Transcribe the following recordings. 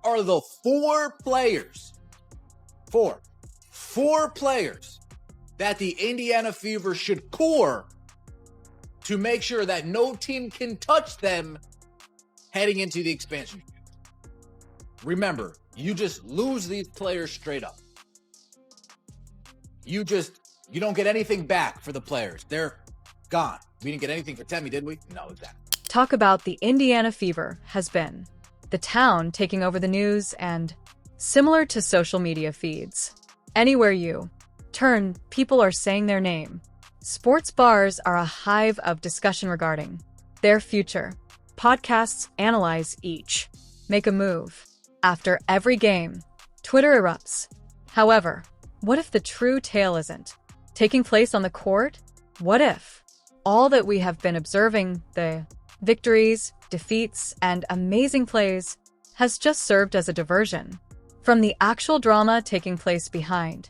are the four players that the Indiana Fever should core to make sure that no team can touch them heading into the expansion? Remember, you just lose these players straight up. You don't get anything back for the players. They're gone. We didn't get anything for Temi, did we? No, exactly. Talk about the Indiana Fever has been the town taking over the news and similar to social media feeds. Anywhere you turn, people are saying their name. Sports bars are a hive of discussion regarding their future. Podcasts analyze each, make a move. After every game, Twitter erupts. However, what if the true tale isn't taking place on the court? What if all that we have been observing, the victories, defeats, and amazing plays, has just served as a diversion from the actual drama taking place behind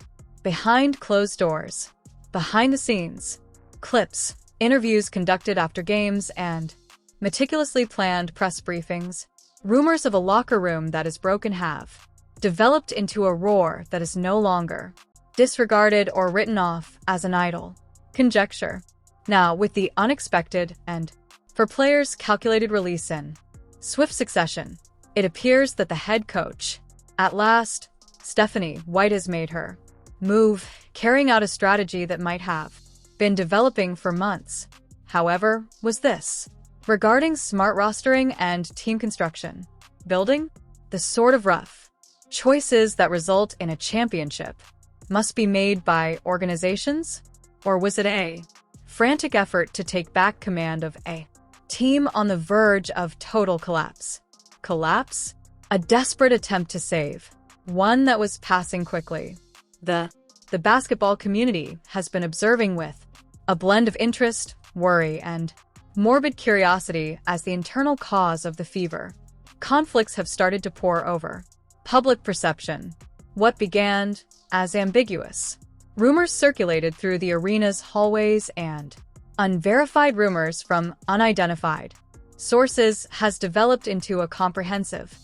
closed doors, behind the scenes, clips, interviews conducted after games, and meticulously planned press briefings? Rumors of a locker room that is broken have developed into a roar that is no longer disregarded or written off as an idle conjecture. Now, with the unexpected and, for players, calculated release in swift succession, it appears that the head coach, at last, Stephanie White, has made her move, carrying out a strategy that might have been developing for months. However, was this regarding smart rostering and team construction, building the sort of rough choices that result in a championship must be made by organizations? Or was it a frantic effort to take back command of a team on the verge of total collapse? Collapse? A desperate attempt to save one that was passing quickly. The basketball community has been observing with a blend of interest, worry, and morbid curiosity as the internal cause of the fever. Conflicts have started to pour over public perception. What began as ambiguous rumors circulated through the arena's hallways and unverified rumors from unidentified sources has developed into a comprehensive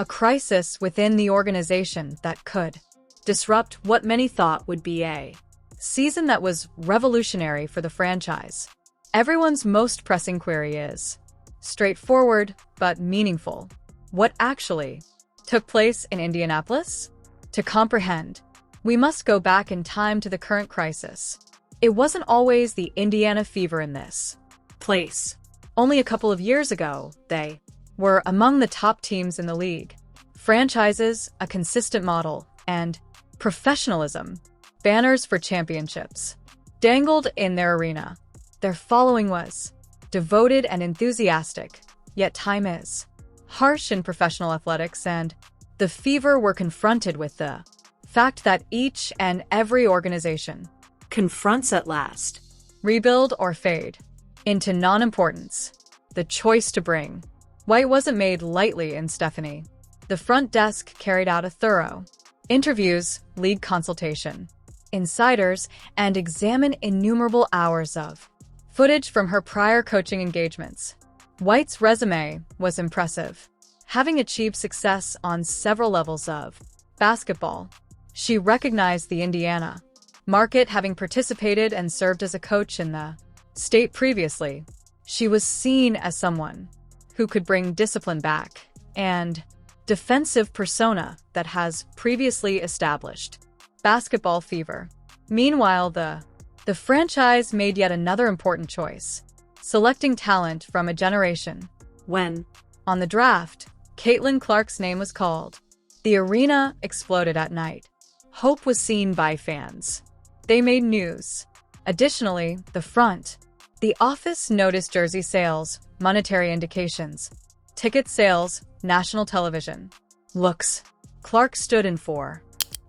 crisis within the organization that could disrupt what many thought would be a season that was revolutionary for the franchise. Everyone's most pressing query is straightforward but meaningful. What actually took place in Indianapolis? To comprehend, we must go back in time to the current crisis. It wasn't always the Indiana Fever in this place. Only a couple of years ago, they were among the top teams in the league. Franchises, a consistent model, and professionalism. Banners for championships dangled in their arena. Their following was devoted and enthusiastic, yet time is harsh in professional athletics, and the Fever were confronted with the fact that each and every organization confronts at last rebuild or fade into non-importance. The choice to bring White wasn't made lightly in Stephanie. The front desk carried out a thorough interviews, league consultation, insiders, and examined innumerable hours of footage from her prior coaching engagements. White's resume was impressive, having achieved success on several levels of basketball. She recognized the Indiana market, having participated and served as a coach in the state previously. She was seen as someone who could bring discipline back and defensive persona that has previously established basketball Fever. Meanwhile, the franchise made yet another important choice, selecting talent from a generation. When, on the draft, Caitlin Clark's name was called, the arena exploded at night. Hope was seen by fans. They made news. Additionally, the office noticed jersey sales, monetary indications, ticket sales, national television looks. Clark stood in for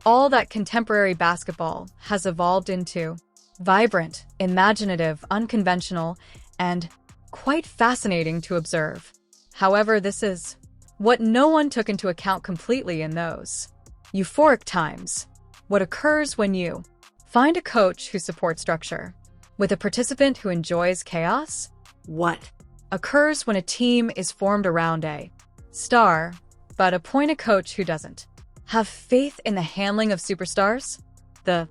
all that contemporary basketball has evolved into: vibrant, imaginative, unconventional, and quite fascinating to observe. However, this is what no one took into account completely in those euphoric times. What occurs when you find a coach who supports structure with a participant who enjoys chaos? What occurs when a team is formed around a star but appoint a coach who doesn't have faith in the handling of superstars? The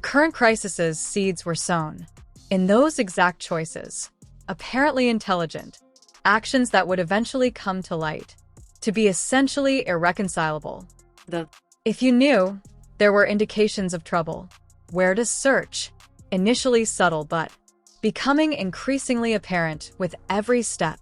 current crisis's seeds were sown in those exact choices, apparently intelligent, actions that would eventually come to light to be essentially irreconcilable. If you knew there were indications of trouble, where to search, initially subtle but becoming increasingly apparent with every step.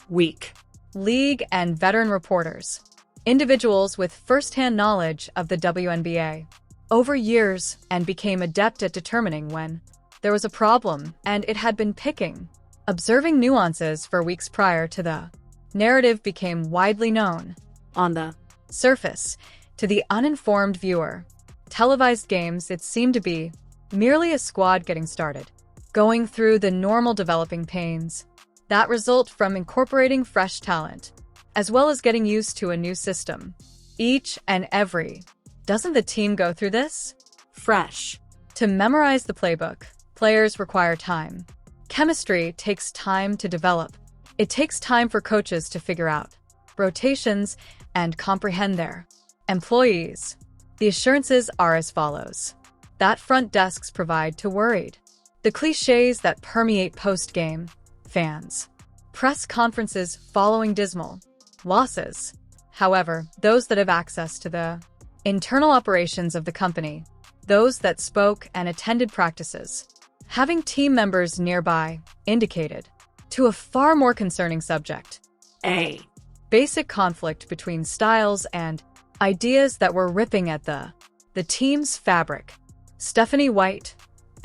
Weak league and veteran reporters, individuals with first-hand knowledge of the WNBA, over years and became adept at determining when there was a problem and it had been picking. Observing nuances for weeks prior to the narrative became widely known. On the surface, to the uninformed viewer, televised games, it seemed to be merely a squad getting started, going through the normal developing pains that result from incorporating fresh talent, as well as getting used to a new system. Each and every. Doesn't the team go through this? Fresh. To memorize the playbook, players require time. Chemistry takes time to develop. It takes time for coaches to figure out rotations and comprehend their employees. The assurances are as follows. That front desks provide to worried. The cliches that permeate post-game fans. Press conferences following dismal losses. However, those that have access to the internal operations of the company, those that spoke and attended practices, having team members nearby, indicated to a far more concerning subject. A basic conflict between styles and ideas that were ripping at the team's fabric. Stephanie White,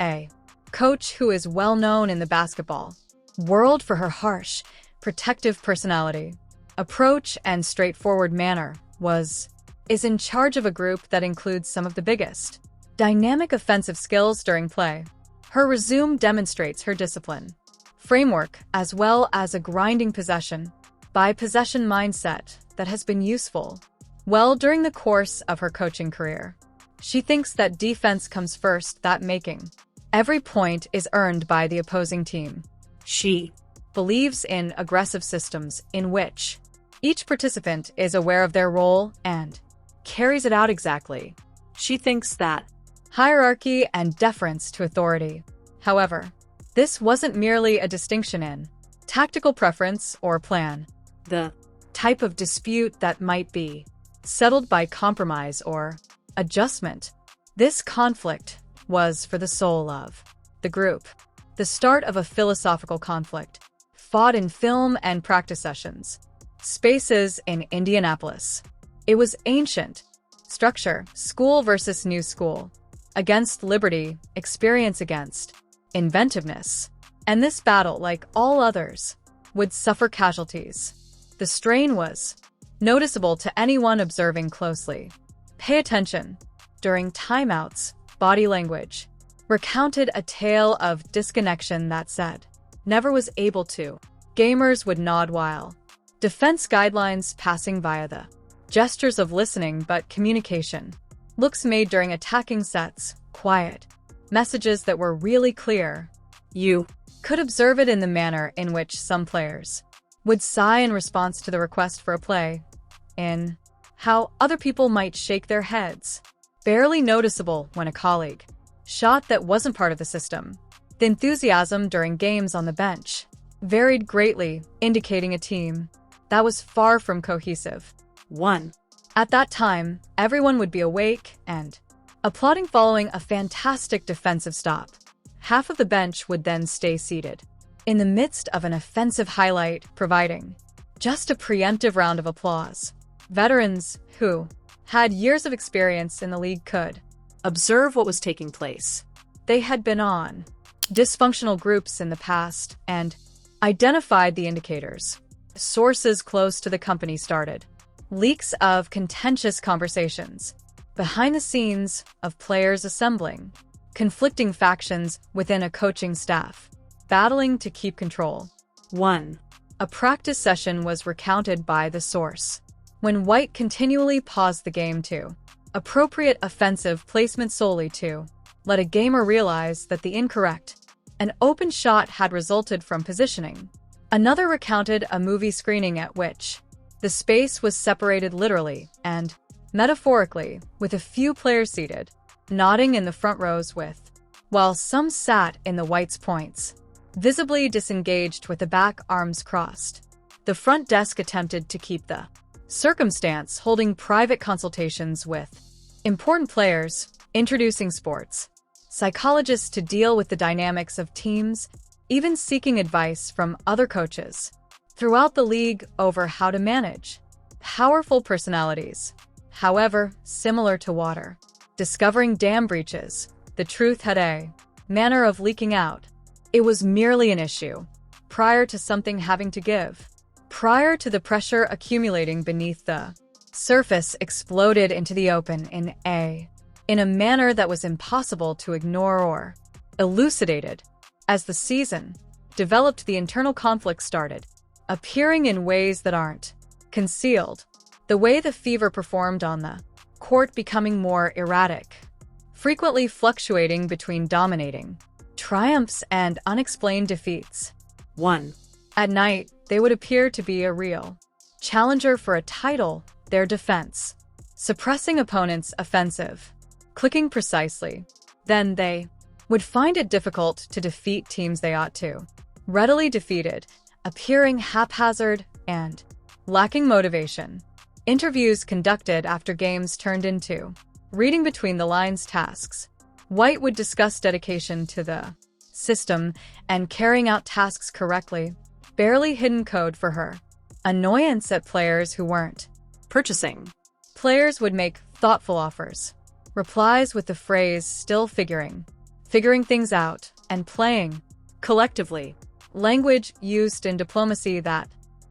a coach who is well known in the basketball world for her harsh, protective personality, approach, and straightforward manner, is in charge of a group that includes some of the biggest dynamic offensive skills during play. Her resume demonstrates her discipline framework as well as a grinding possession by possession mindset that has been useful well during the course of her coaching career. She thinks that defense comes first, that making every point is earned by the opposing team. She believes in aggressive systems in which each participant is aware of their role and carries it out exactly. She thinks that hierarchy and deference to authority. However, this wasn't merely a distinction in tactical preference or plan. The type of dispute that might be settled by compromise or adjustment. This conflict was for the soul of the group. The start of a philosophical conflict, fought in film and practice sessions. Spaces in Indianapolis. It was ancient. Structure, school versus new school. Against liberty, experience against inventiveness. And this battle, like all others, would suffer casualties. The strain was noticeable to anyone observing closely. Pay attention. During timeouts, body language recounted a tale of disconnection that said, never was able to. Gamers would nod while defense guidelines passing via the gestures of listening but communication. Looks made during attacking sets, quiet. Messages that were really clear. You could observe it in the manner in which some players would sigh in response to the request for a play, in how other people might shake their heads. Barely noticeable when a colleague shot that wasn't part of the system. The enthusiasm during games on the bench varied greatly, indicating a team that was far from cohesive. 1. At that time, everyone would be awake and applauding following a fantastic defensive stop. Half of the bench would then stay seated in the midst of an offensive highlight, providing just a preemptive round of applause. Veterans who had years of experience in the league could observe what was taking place. They had been on dysfunctional groups in the past and identified the indicators. Sources close to the company started leaks of contentious conversations behind the scenes of players assembling, conflicting factions within a coaching staff, battling to keep control. 1. A practice session was recounted by the source when White continually paused the game to appropriate offensive placement solely to let a gamer realize that the incorrect an open shot had resulted from positioning. Another recounted a movie screening at which The space was separated literally and metaphorically, with a few players seated, nodding in the front rows while some sat in the whites points, visibly disengaged with the back arms crossed. The front desk attempted to keep the circumstance, holding private consultations with important players, introducing sports psychologists to deal with the dynamics of teams, even seeking advice from other coaches throughout the league over how to manage powerful personalities. However, similar to water, discovering dam breaches, the truth had a manner of leaking out. It was merely an issue, prior to something having to give. Prior to the pressure accumulating beneath the surface exploded into the open in a manner that was impossible to ignore or elucidated. As the season developed, the internal conflict started appearing in ways that aren't concealed. The way the Fever performed on the court becoming more erratic, frequently fluctuating between dominating triumphs and unexplained defeats. 1. At night, they would appear to be a real challenger for a title, their defense, suppressing opponents' offensive, clicking precisely. Then they would find it difficult to defeat teams they ought to. Readily defeated, appearing haphazard and lacking motivation. Interviews conducted after games turned into reading between the lines tasks. White would discuss dedication to the system and carrying out tasks correctly, barely hidden code for her. Annoyance at players who weren't Purchasing. Players would make thoughtful offers, replies with the phrase still figuring things out, and playing collectively. Language used in diplomacy that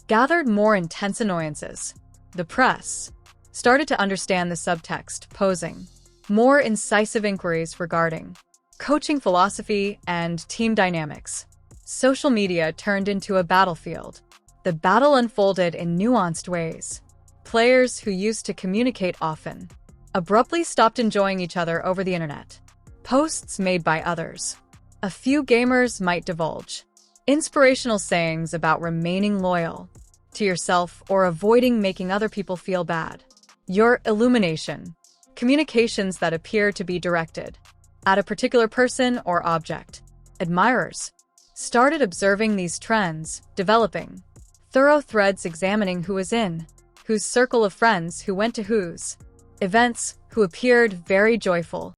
gathered more intense annoyances. The press started to understand the subtext, posing more incisive inquiries regarding coaching philosophy and team dynamics. Social media turned into a battlefield. The battle unfolded in nuanced ways. Players who used to communicate often abruptly stopped enjoying each other over the internet. Posts made by others. A few gamers might divulge inspirational sayings about remaining loyal to yourself or avoiding making other people feel bad. Your illumination. Communications that appear to be directed at a particular person or object. Admirers started observing these trends, developing thorough threads examining who was in whose circle of friends, who went to whose events, who appeared very joyful,